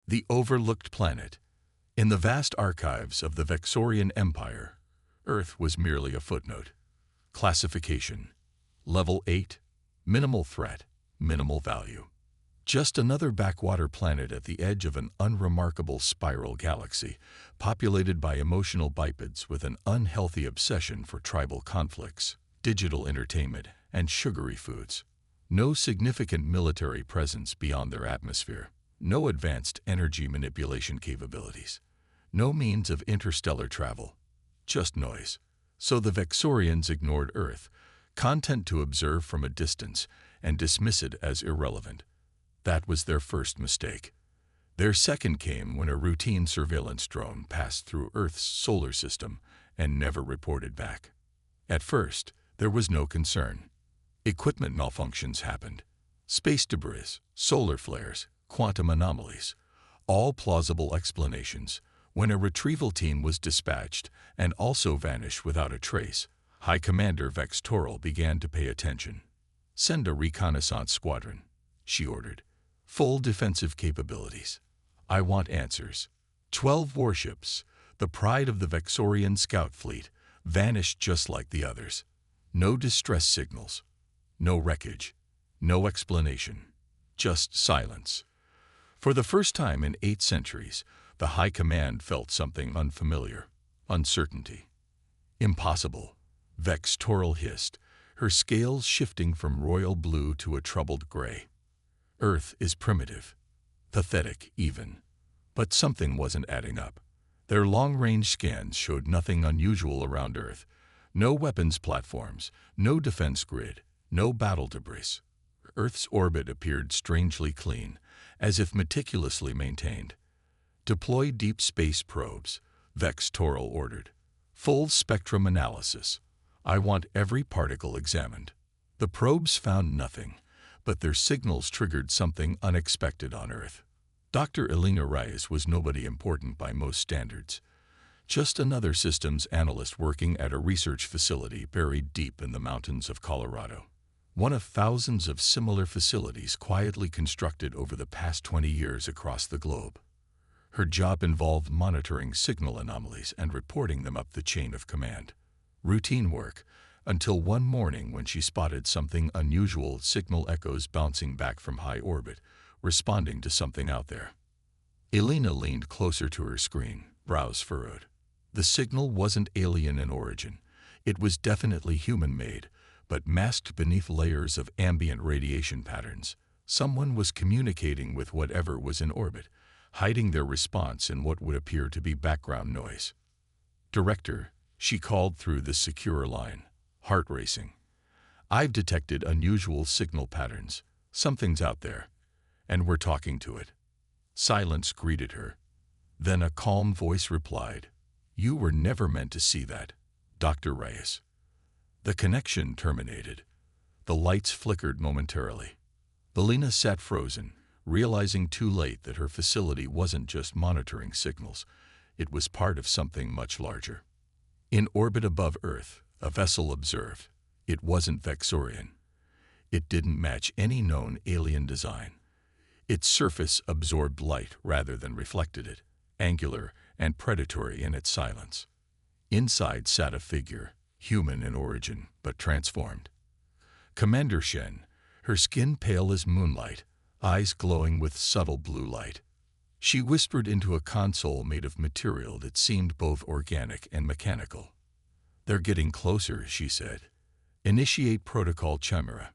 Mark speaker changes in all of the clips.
Speaker 1: The overlooked planet. In the vast archives of the Vexorian Empire, Earth was merely a footnote. Classification: Level 8, minimal threat, minimal value. Just another backwater planet at the edge of an unremarkable spiral galaxy, populated by emotional bipeds with an unhealthy obsession for tribal conflicts, digital entertainment, and sugary foods. No significant military presence beyond their atmosphere. No advanced energy manipulation capabilities. No means of interstellar travel. Just noise. So the Vexorians ignored Earth, content to observe from a distance and dismiss it as irrelevant. That was their first mistake. Their second came when a routine surveillance drone passed through Earth's solar system and never reported back. At first, there was no concern. Equipment malfunctions happened. Space debris, solar flares, quantum anomalies. All plausible explanations. When a retrieval team was dispatched and also vanished without a trace, High Commander Vex Toral began to pay attention. "Send a reconnaissance squadron," she ordered. "Full defensive capabilities. I want answers." 12 warships, the pride of the Vexorian scout fleet, vanished just like the others. No distress signals. No wreckage. No explanation. Just silence. For the first time in 8 centuries, the High Command felt something unfamiliar. Uncertainty. "Impossible," Vex Toral hissed, her scales shifting from royal blue to a troubled gray. "Earth is primitive. Pathetic, even." But something wasn't adding up. Their long-range scans showed nothing unusual around Earth. No weapons platforms, no defense grid, no battle debris. Earth's orbit appeared strangely clean, as if meticulously maintained. "Deploy deep space probes," Vex Toral ordered. "Full spectrum analysis. I want every particle examined." The probes found nothing, but their signals triggered something unexpected on Earth. Dr. Elena Reyes was nobody important by most standards. Just another systems analyst working at a research facility buried deep in the mountains of Colorado. One of thousands of similar facilities quietly constructed over the past 20 years across the globe. Her job involved monitoring signal anomalies and reporting them up the chain of command. Routine work, until one morning when she spotted something unusual: signal echoes bouncing back from high orbit, responding to something out there. Elena leaned closer to her screen, brows furrowed. The signal wasn't alien in origin. It was definitely human-made, but masked beneath layers of ambient radiation patterns. Someone was communicating with whatever was in orbit, hiding their response in what would appear to be background noise. "Director," she called through the secure line, heart racing. "I've detected unusual signal patterns. Something's out there, and we're talking to it." Silence greeted her. Then a calm voice replied, "You were never meant to see that, Dr. Reyes." The connection terminated. The lights flickered momentarily. Elena sat frozen, realizing too late that her facility wasn't just monitoring signals. It was part of something much larger. In orbit above Earth, a vessel observed. It wasn't Vexorian. It didn't match any known alien design. Its surface absorbed light rather than reflected it, angular and predatory in its silence. Inside sat a figure, human in origin, but transformed. Commander Shen, her skin pale as moonlight, eyes glowing with subtle blue light. She whispered into a console made of material that seemed both organic and mechanical. "They're getting closer," she said. "Initiate protocol chimera."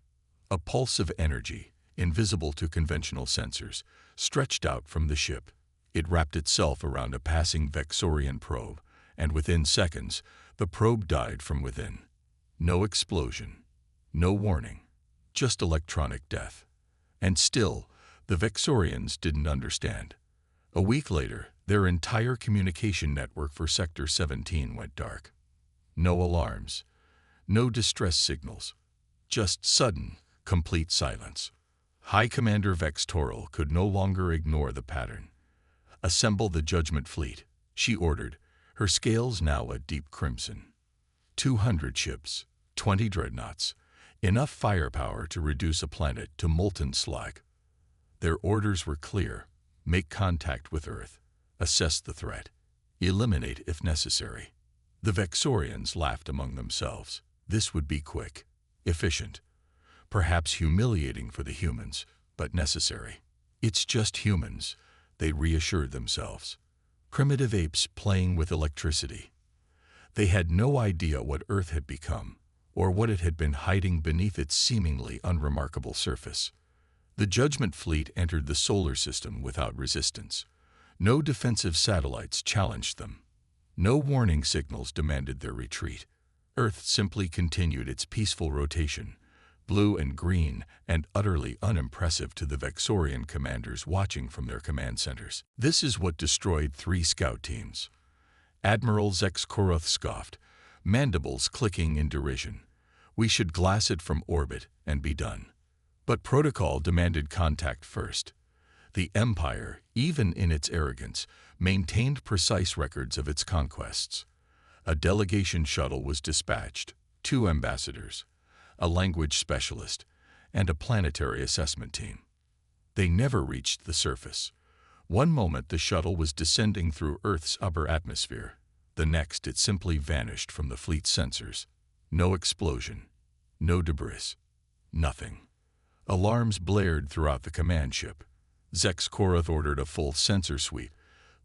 Speaker 1: A pulse of energy, invisible to conventional sensors, stretched out from the ship. It wrapped itself around a passing Vexorian probe, and within seconds, the probe died from within. No explosion, no warning, just electronic death. And still, the Vexorians didn't understand. A week later, their entire communication network for Sector 17 went dark. No alarms, no distress signals, just sudden, complete silence. High Commander Vex Toral could no longer ignore the pattern. "Assemble the Judgment Fleet," she ordered, her scales now a deep crimson. 200 ships, 20 dreadnoughts, enough firepower to reduce a planet to molten slag. Their orders were clear: make contact with Earth, assess the threat, eliminate if necessary. The Vexorians laughed among themselves. This would be quick, efficient, perhaps humiliating for the humans, but necessary. It's just humans, they reassured themselves. Primitive apes playing with electricity. They had no idea what Earth had become, or what it had been hiding beneath its seemingly unremarkable surface. The Judgment Fleet entered the solar system without resistance. No defensive satellites challenged them. No warning signals demanded their retreat. Earth simply continued its peaceful rotation, blue and green and utterly unimpressive to the Vexorian commanders watching from their command centers. This is what destroyed 3 scout teams. Admiral Zex-Koroth scoffed, mandibles clicking in derision. We should glass it from orbit and be done. But protocol demanded contact first. The Empire, even in its arrogance, maintained precise records of its conquests. A delegation shuttle was dispatched, 2 ambassadors, a language specialist, and a planetary assessment team. They never reached the surface. One moment the shuttle was descending through Earth's upper atmosphere. The next it simply vanished from the fleet's sensors. No explosion, no debris, nothing. Alarms blared throughout the command ship. Zex-Koroth ordered a full sensor sweep,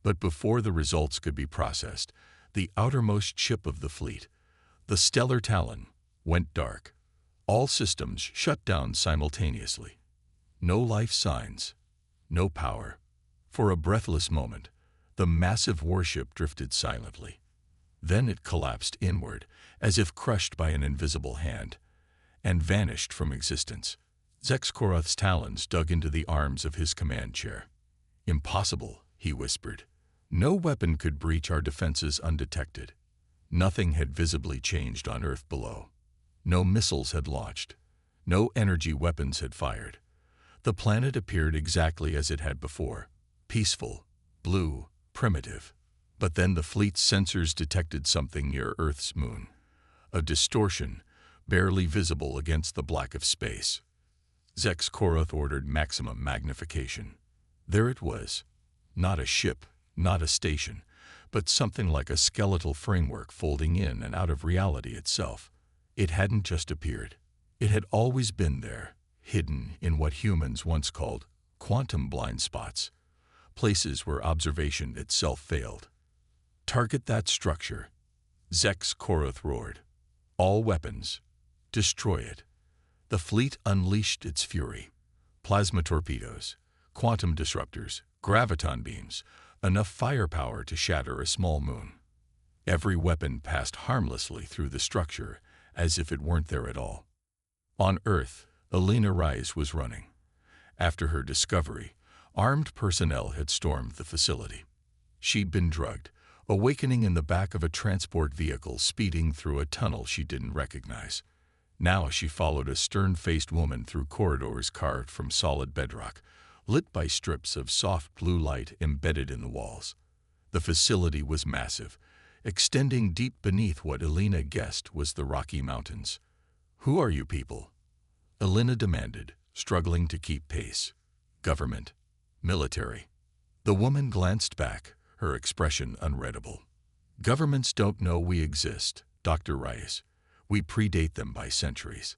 Speaker 1: but before the results could be processed, the outermost ship of the fleet, the Stellar Talon, went dark. All systems shut down simultaneously. No life signs, no power. For a breathless moment, the massive warship drifted silently. Then it collapsed inward, as if crushed by an invisible hand, and vanished from existence. Zex-Koroth's talons dug into the arms of his command chair. "Impossible," he whispered. "No weapon could breach our defenses undetected." Nothing had visibly changed on Earth below. No missiles had launched. No energy weapons had fired. The planet appeared exactly as it had before, peaceful, blue, primitive. But then the fleet's sensors detected something near Earth's moon. A distortion, barely visible against the black of space. Zex-Koroth ordered maximum magnification. There it was. Not a ship, not a station, but something like a skeletal framework folding in and out of reality itself. It hadn't just appeared. It had always been there, hidden in what humans once called quantum blind spots, places where observation itself failed. "Target that structure," Zex-Koroth roared. "All weapons. Destroy it." The fleet unleashed its fury. Plasma torpedoes, quantum disruptors, graviton beams, enough firepower to shatter a small moon. Every weapon passed harmlessly through the structure, as if it weren't there at all. On Earth, Elena Rice was running. After her discovery, armed personnel had stormed the facility. She'd been drugged, awakening in the back of a transport vehicle speeding through a tunnel she didn't recognize. Now she followed a stern-faced woman through corridors carved from solid bedrock, lit by strips of soft blue light embedded in the walls. The facility was massive, extending deep beneath what Elena guessed was the Rocky Mountains. "Who are you people?" Elena demanded, struggling to keep pace. "Government. Military." The woman glanced back, her expression unreadable. "Governments don't know we exist, Dr. Rice. We predate them by centuries."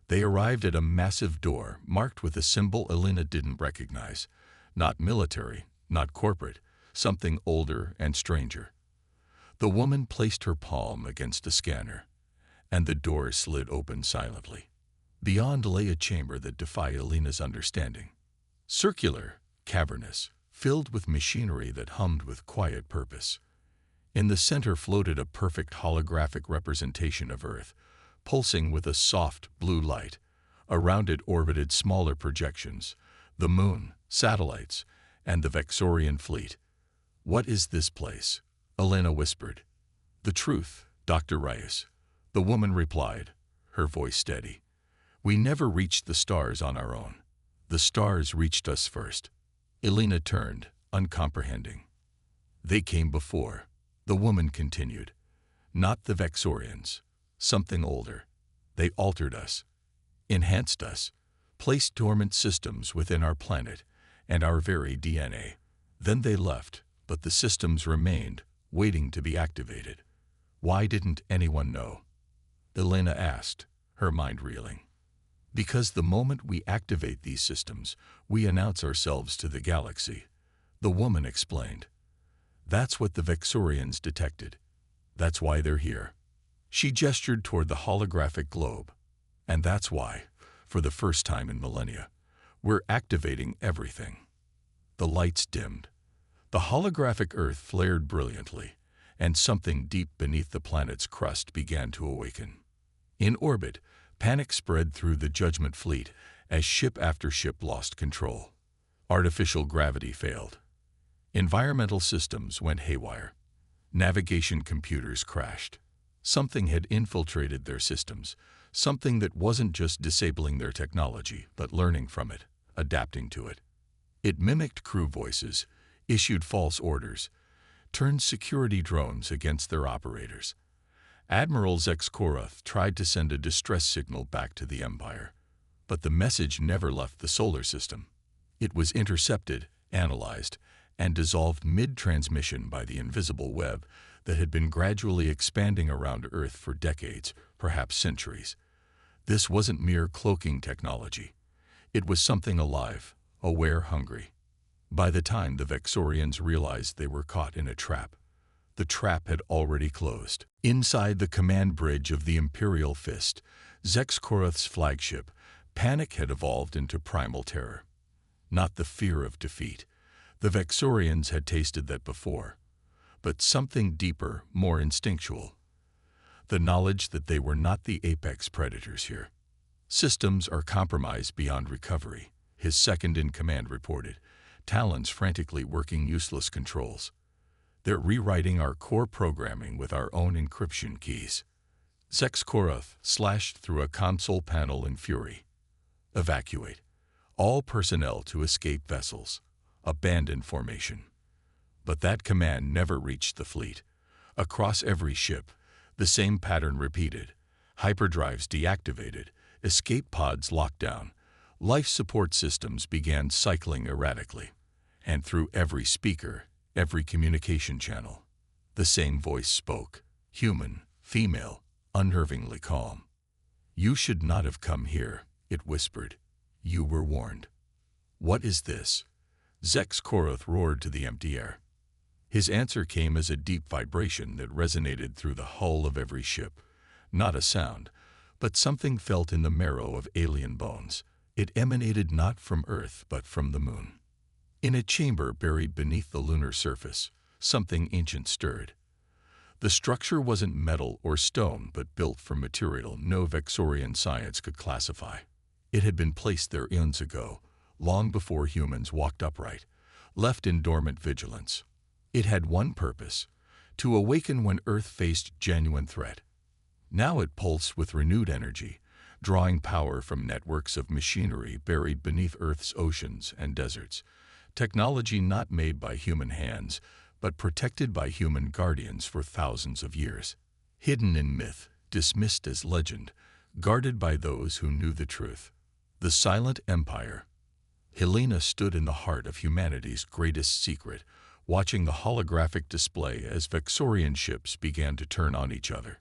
Speaker 1: They arrived at a massive door marked with a symbol Elena didn't recognize. Not military, not corporate, something older and stranger. The woman placed her palm against a scanner, and the door slid open silently. Beyond lay a chamber that defied Elena's understanding. Circular, cavernous, filled with machinery that hummed with quiet purpose. In the center floated a perfect holographic representation of Earth, pulsing with a soft blue light. Around it orbited smaller projections, the moon, satellites, and the Vexorian fleet. "What is this place?" Elena whispered. "The truth, Dr. Rice," the woman replied, her voice steady. "We never reached the stars on our own. The stars reached us first." Elena turned, uncomprehending. "They came before," the woman continued. "Not the Vexorians. Something older. They altered us, enhanced us, placed dormant systems within our planet, and our very DNA. Then they left, but the systems remained, waiting to be activated. Why didn't anyone know? Elena asked, her mind reeling. Because the moment we activate these systems, we announce ourselves to the galaxy, the woman explained. That's what the Vexorians detected. That's why they're here. She gestured toward the holographic globe. And that's why, for the first time in millennia, we're activating everything. The lights dimmed. The holographic Earth flared brilliantly, and something deep beneath the planet's crust began to awaken. In orbit, panic spread through the Judgment Fleet as ship after ship lost control. Artificial gravity failed. Environmental systems went haywire. Navigation computers crashed. Something had infiltrated their systems, something that wasn't just disabling their technology, but learning from it, adapting to it. It mimicked crew voices, issued false orders, turned security drones against their operators. Admiral Zexkoroth tried to send a distress signal back to the Empire, but the message never left the solar system. It was intercepted, analyzed, and dissolved mid-transmission by the invisible web that had been gradually expanding around Earth for decades, perhaps centuries. This wasn't mere cloaking technology. It was something alive, aware, hungry. By the time the Vexorians realized they were caught in a trap, the trap had already closed. Inside the command bridge of the Imperial Fist, Zexkoroth's flagship, panic had evolved into primal terror. Not the fear of defeat. The Vexorians had tasted that before. But something deeper, more instinctual. The knowledge that they were not the apex predators here. Systems are compromised beyond recovery, his second-in-command reported, talons frantically working useless controls. They're rewriting our core programming with our own encryption keys. Zexkoroth slashed through a console panel in fury. Evacuate. All personnel to escape vessels. Abandon formation. But that command never reached the fleet. Across every ship, the same pattern repeated. Hyperdrives deactivated, escape pods locked down, life support systems began cycling erratically. And through every speaker, every communication channel, the same voice spoke, human, female, unnervingly calm. You should not have come here, it whispered. You were warned. What is this? Zexkoroth roared to the empty air. His answer came as a deep vibration that resonated through the hull of every ship. Not a sound, but something felt in the marrow of alien bones. It emanated not from Earth, but from the moon. In a chamber buried beneath the lunar surface, something ancient stirred. The structure wasn't metal or stone, but built from material no Vexorian science could classify. It had been placed there eons ago, long before humans walked upright, left in dormant vigilance. It had one purpose, to awaken when Earth faced genuine threat. Now it pulsed with renewed energy, drawing power from networks of machinery buried beneath Earth's oceans and deserts. Technology not made by human hands, but protected by human guardians for thousands of years. Hidden in myth, dismissed as legend, guarded by those who knew the truth. The Silent Empire. Helena stood in the heart of humanity's greatest secret, watching the holographic display as Vexorian ships began to turn on each other.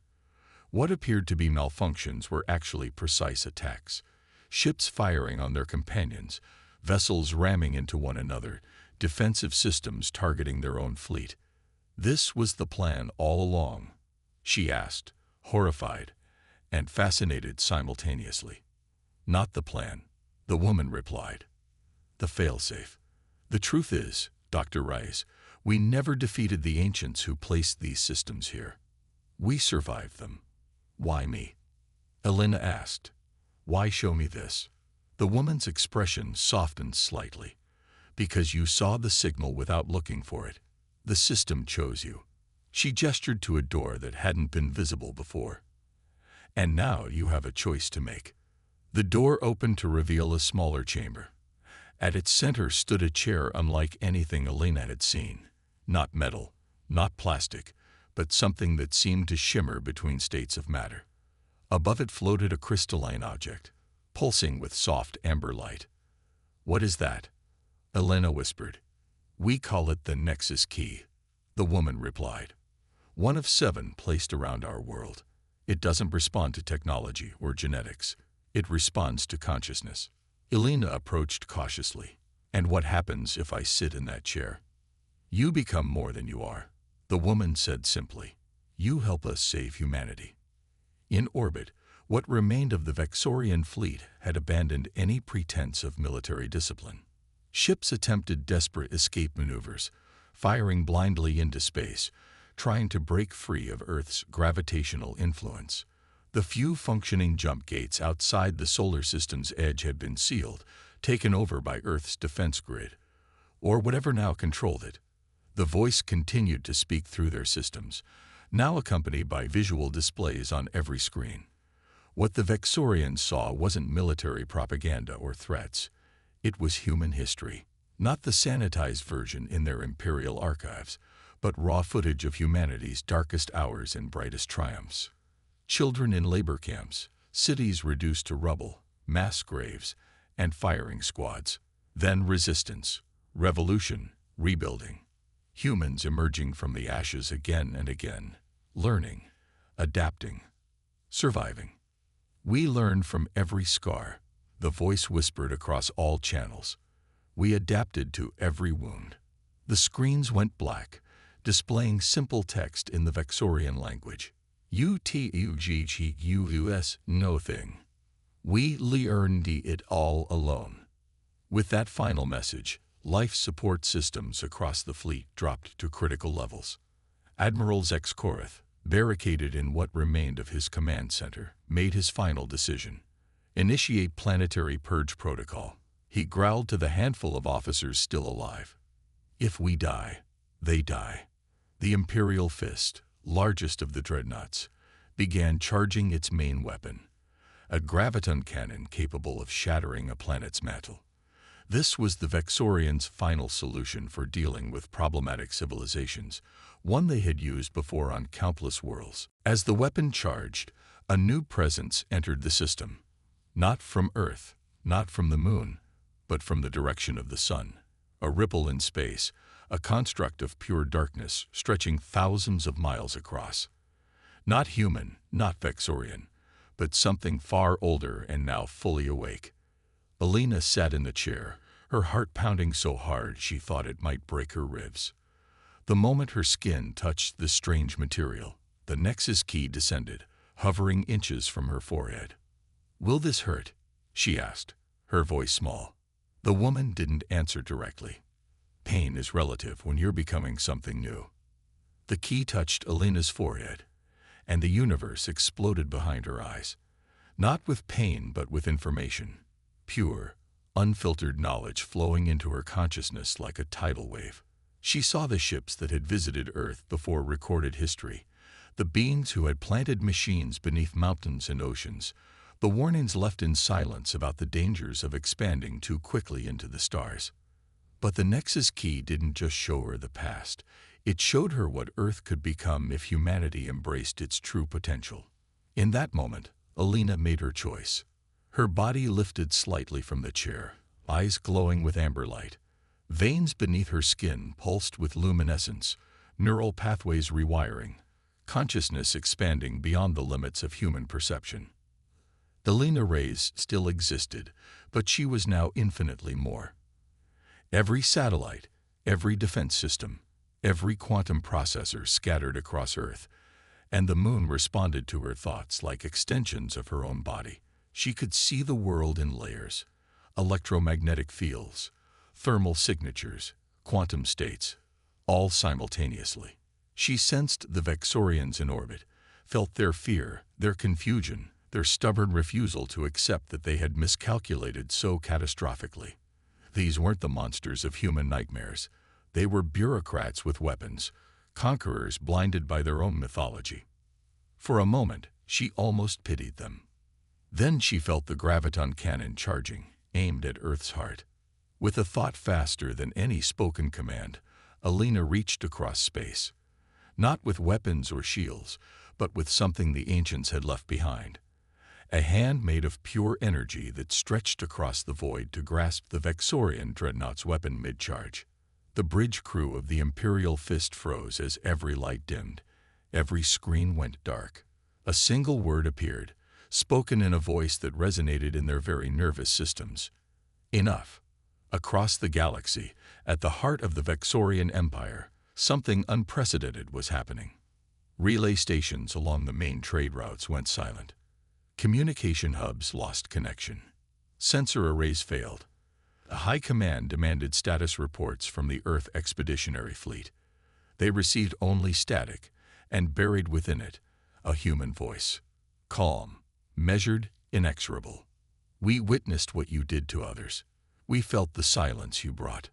Speaker 1: What appeared to be malfunctions were actually precise attacks. Ships firing on their companions, vessels ramming into one another, defensive systems targeting their own fleet. This was the plan all along, she asked, horrified and fascinated simultaneously. Not the plan, the woman replied. The failsafe. The truth is, Dr. Rice, we never defeated the ancients who placed these systems here. We survived them. Why me? Elena asked. Why show me this? The woman's expression softened slightly. Because you saw the signal without looking for it. The system chose you. She gestured to a door that hadn't been visible before. And now you have a choice to make. The door opened to reveal a smaller chamber. At its center stood a chair unlike anything Elena had seen. Not metal, not plastic, but something that seemed to shimmer between states of matter. Above it floated a crystalline object, pulsing with soft amber light. What is that? Elena whispered. "We call it the Nexus Key," the woman replied. "One of 7 placed around our world. It doesn't respond to technology or genetics. It responds to consciousness." Elena approached cautiously. "And what happens if I sit in that chair?" "You become more than you are," the woman said simply. "You help us save humanity." In orbit, what remained of the Vexorian fleet had abandoned any pretense of military discipline. Ships attempted desperate escape maneuvers, firing blindly into space, trying to break free of Earth's gravitational influence. The few functioning jump gates outside the solar system's edge had been sealed, taken over by Earth's defense grid, or whatever now controlled it. The voice continued to speak through their systems, now accompanied by visual displays on every screen. What the Vexorians saw wasn't military propaganda or threats. It was human history, not the sanitized version in their imperial archives, but raw footage of humanity's darkest hours and brightest triumphs. Children in labor camps, cities reduced to rubble, mass graves, and firing squads. Then resistance, revolution, rebuilding. Humans emerging from the ashes again and again, learning, adapting, surviving. "We learned from every scar," the voice whispered across all channels. "We adapted to every wound." The screens went black, displaying simple text in the Vexorian language. "UTUGGUS, no thing. We learned it all alone." With that final message, life support systems across the fleet dropped to critical levels. Admiral Zexkorath, barricaded in what remained of his command center, made his final decision. "Initiate planetary purge protocol." He growled to the handful of officers still alive. "If we die, they die." The Imperial Fist, largest of the dreadnoughts, began charging its main weapon, a graviton cannon capable of shattering a planet's mantle. This was the Vexorians' final solution for dealing with problematic civilizations, one they had used before on countless worlds. As the weapon charged, a new presence entered the system. Not from Earth, not from the moon, but from the direction of the sun. A ripple in space, a construct of pure darkness stretching thousands of miles across. Not human, not Vexorian, but something far older and now fully awake. Elena sat in the chair, her heart pounding so hard she thought it might break her ribs. The moment her skin touched the strange material, the Nexus Key descended, hovering inches from her forehead. "Will this hurt?" she asked, her voice small. The woman didn't answer directly. "Pain is relative when you're becoming something new." The key touched Elena's forehead, and the universe exploded behind her eyes. Not with pain, but with information. Pure, unfiltered knowledge flowing into her consciousness like a tidal wave. She saw the ships that had visited Earth before recorded history, the beings who had planted machines beneath mountains and oceans, the warnings left in silence about the dangers of expanding too quickly into the stars. But the Nexus Key didn't just show her the past. It showed her what Earth could become if humanity embraced its true potential. In that moment, Elena made her choice. Her body lifted slightly from the chair, eyes glowing with amber light. Veins beneath her skin pulsed with luminescence, neural pathways rewiring, consciousness expanding beyond the limits of human perception. Elena Reyes still existed, but she was now infinitely more. Every satellite, every defense system, every quantum processor scattered across Earth, and the moon responded to her thoughts like extensions of her own body. She could see the world in layers, electromagnetic fields, thermal signatures, quantum states, all simultaneously. She sensed the Vexorians in orbit, felt their fear, their confusion, their stubborn refusal to accept that they had miscalculated so catastrophically. These weren't the monsters of human nightmares. They were bureaucrats with weapons, conquerors blinded by their own mythology. For a moment, she almost pitied them. Then she felt the graviton cannon charging, aimed at Earth's heart. With a thought faster than any spoken command, Elena reached across space. Not with weapons or shields, but with something the ancients had left behind. a hand made of pure energy that stretched across the void to grasp the Vexorian dreadnought's weapon mid-charge. The bridge crew of the Imperial Fist froze as every light dimmed. Every screen went dark. A single word appeared, spoken in a voice that resonated in their very nervous systems. Enough. Across the galaxy, at the heart of the Vexorian Empire, something unprecedented was happening. Relay stations along the main trade routes went silent. Communication hubs lost connection. Sensor arrays failed. The High Command demanded status reports from the Earth Expeditionary Fleet. They received only static, and buried within it, a human voice. Calm, measured, inexorable. We witnessed what you did to others. We felt the silence you brought.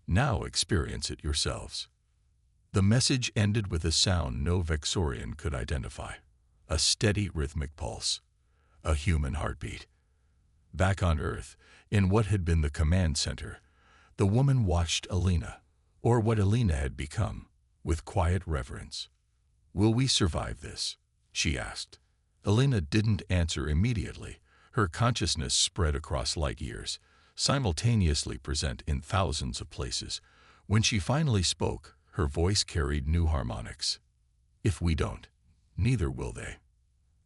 Speaker 1: Now experience it yourselves. The message ended with a sound no Vexorian could identify. A steady rhythmic pulse. A human heartbeat. Back on Earth, in what had been the command center, the woman watched Alina, or what Alina had become, with quiet reverence. "Will we survive this?" she asked. Alina didn't answer immediately. Her consciousness spread across light years, simultaneously present in thousands of places. When she finally spoke, her voice carried new harmonics. "If we don't, neither will they."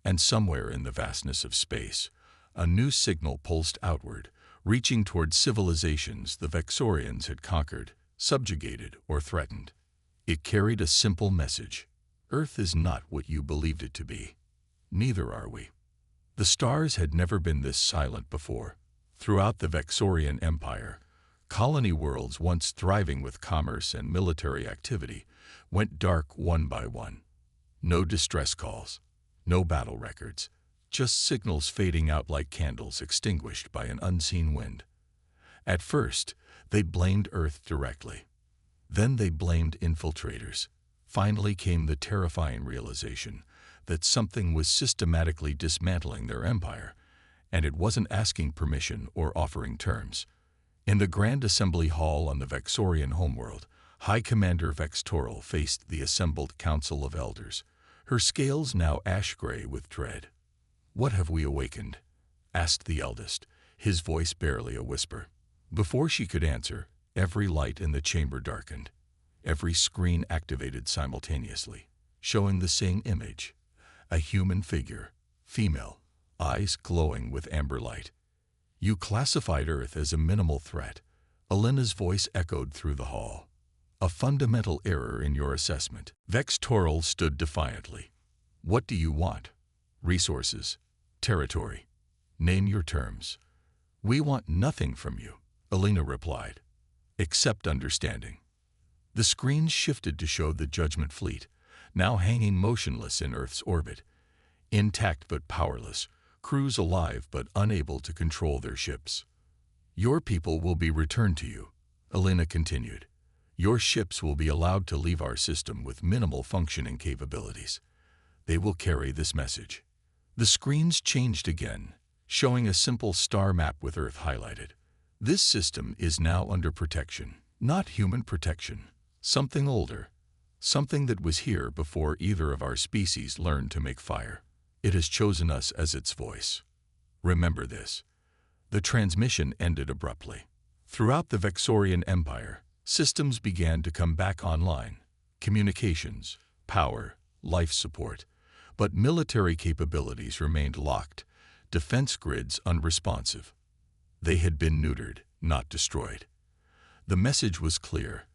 Speaker 1: And somewhere in the vastness of space, a new signal pulsed outward, reaching toward civilizations the Vexorians had conquered, subjugated, or threatened. It carried a simple message. Earth is not what you believed it to be. Neither are we. The stars had never been this silent before. Throughout the Vexorian Empire, colony worlds once thriving with commerce and military activity went dark one by one. No distress calls, no battle records, just signals fading out like candles extinguished by an unseen wind. At first, they blamed Earth directly. Then they blamed infiltrators. Finally came the terrifying realization that something was systematically dismantling their empire, and it wasn't asking permission or offering terms. In the Grand Assembly Hall on the Vexorian homeworld, High Commander Vextoral faced the assembled Council of Elders, her scales now ash-gray with dread. "What have we awakened?" asked the eldest, his voice barely a whisper. Before she could answer, every light in the chamber darkened. Every screen activated simultaneously, showing the same image. A human figure, female, eyes glowing with amber light. "You classified Earth as a minimal threat," Alina's voice echoed through the hall. "A fundamental error in your assessment." Vextoral stood defiantly. "What do you want? Resources? Territory? Name your terms." "We want nothing from you," Alina replied, "except understanding." The screens shifted to show the Judgment Fleet, now hanging motionless in Earth's orbit. Intact but powerless, crews alive but unable to control their ships. "Your people will be returned to you," Alina continued. "Your ships will be allowed to leave our system with minimal functioning capabilities. They will carry this message." The screens changed again, showing a simple star map with Earth highlighted. "This system is now under protection, not human protection. Something older, something that was here before either of our species learned to make fire. It has chosen us as its voice. Remember this." The transmission ended abruptly. Throughout the Vexorian Empire, systems began to come back online. Communications, power, life support. But military capabilities remained locked, defense grids unresponsive. They had been neutered, not destroyed. The message was clear.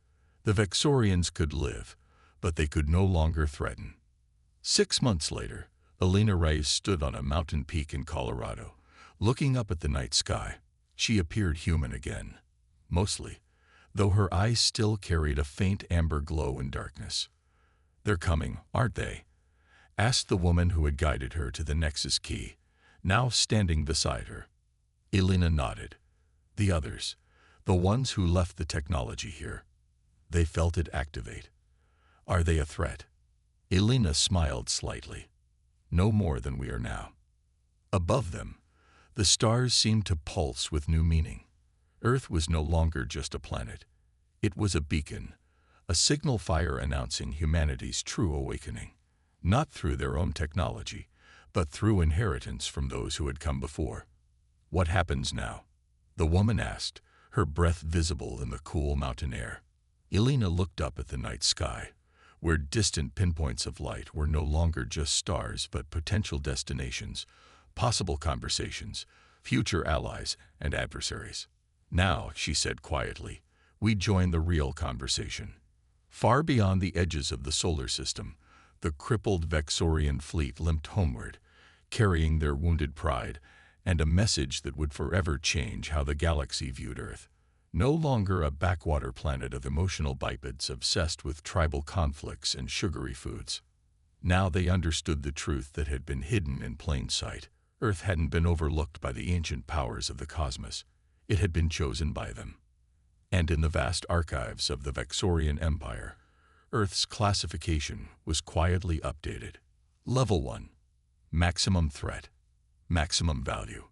Speaker 1: The Vexorians could live, but they could no longer threaten. 6 months later, Alina Reyes stood on a mountain peak in Colorado, looking up at the night sky. She appeared human again, mostly, though her eyes still carried a faint amber glow in darkness. "They're coming, aren't they?" asked the woman who had guided her to the Nexus key, now standing beside her. Alina nodded. "The others, the ones who left the technology here. They felt it activate. Are they a threat?" Alina smiled slightly. "No more than we are now." Above them, the stars seemed to pulse with new meaning. Earth was no longer just a planet. It was a beacon, a signal fire announcing humanity's true awakening. Not through their own technology, but through inheritance from those who had come before. What happens now? The woman asked, her breath visible in the cool mountain air. Elena looked up at the night sky, where distant pinpoints of light were no longer just stars but potential destinations, possible conversations, future allies and adversaries. Now, she said quietly, we join the real conversation. Far beyond the edges of the solar system, the crippled Vexorian fleet limped homeward, carrying their wounded pride and a message that would forever change how the galaxy viewed Earth. No longer a backwater planet of emotional bipeds obsessed with tribal conflicts and sugary foods. Now they understood the truth that had been hidden in plain sight. Earth hadn't been overlooked by the ancient powers of the cosmos. It had been chosen by them. And in the vast archives of the Vexorian Empire, Earth's classification was quietly updated. Level 1. Maximum threat. Maximum value.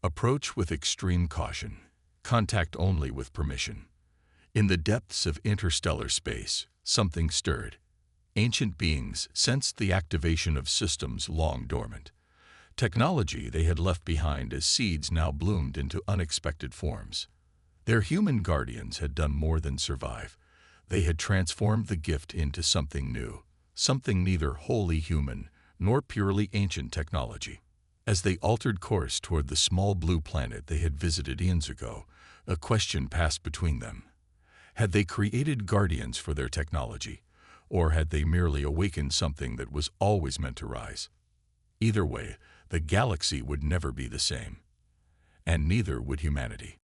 Speaker 1: Approach with extreme caution. Contact only with permission. In the depths of interstellar space, something stirred. Ancient beings sensed the activation of systems long dormant. Technology they had left behind as seeds now bloomed into unexpected forms. Their human guardians had done more than survive. They had transformed the gift into something new, something neither wholly human nor purely ancient technology. As they altered course toward the small blue planet they had visited eons ago, a question passed between them. Had they created guardians for their technology, or had they merely awakened something that was always meant to rise? Either way, the galaxy would never be the same, and neither would humanity.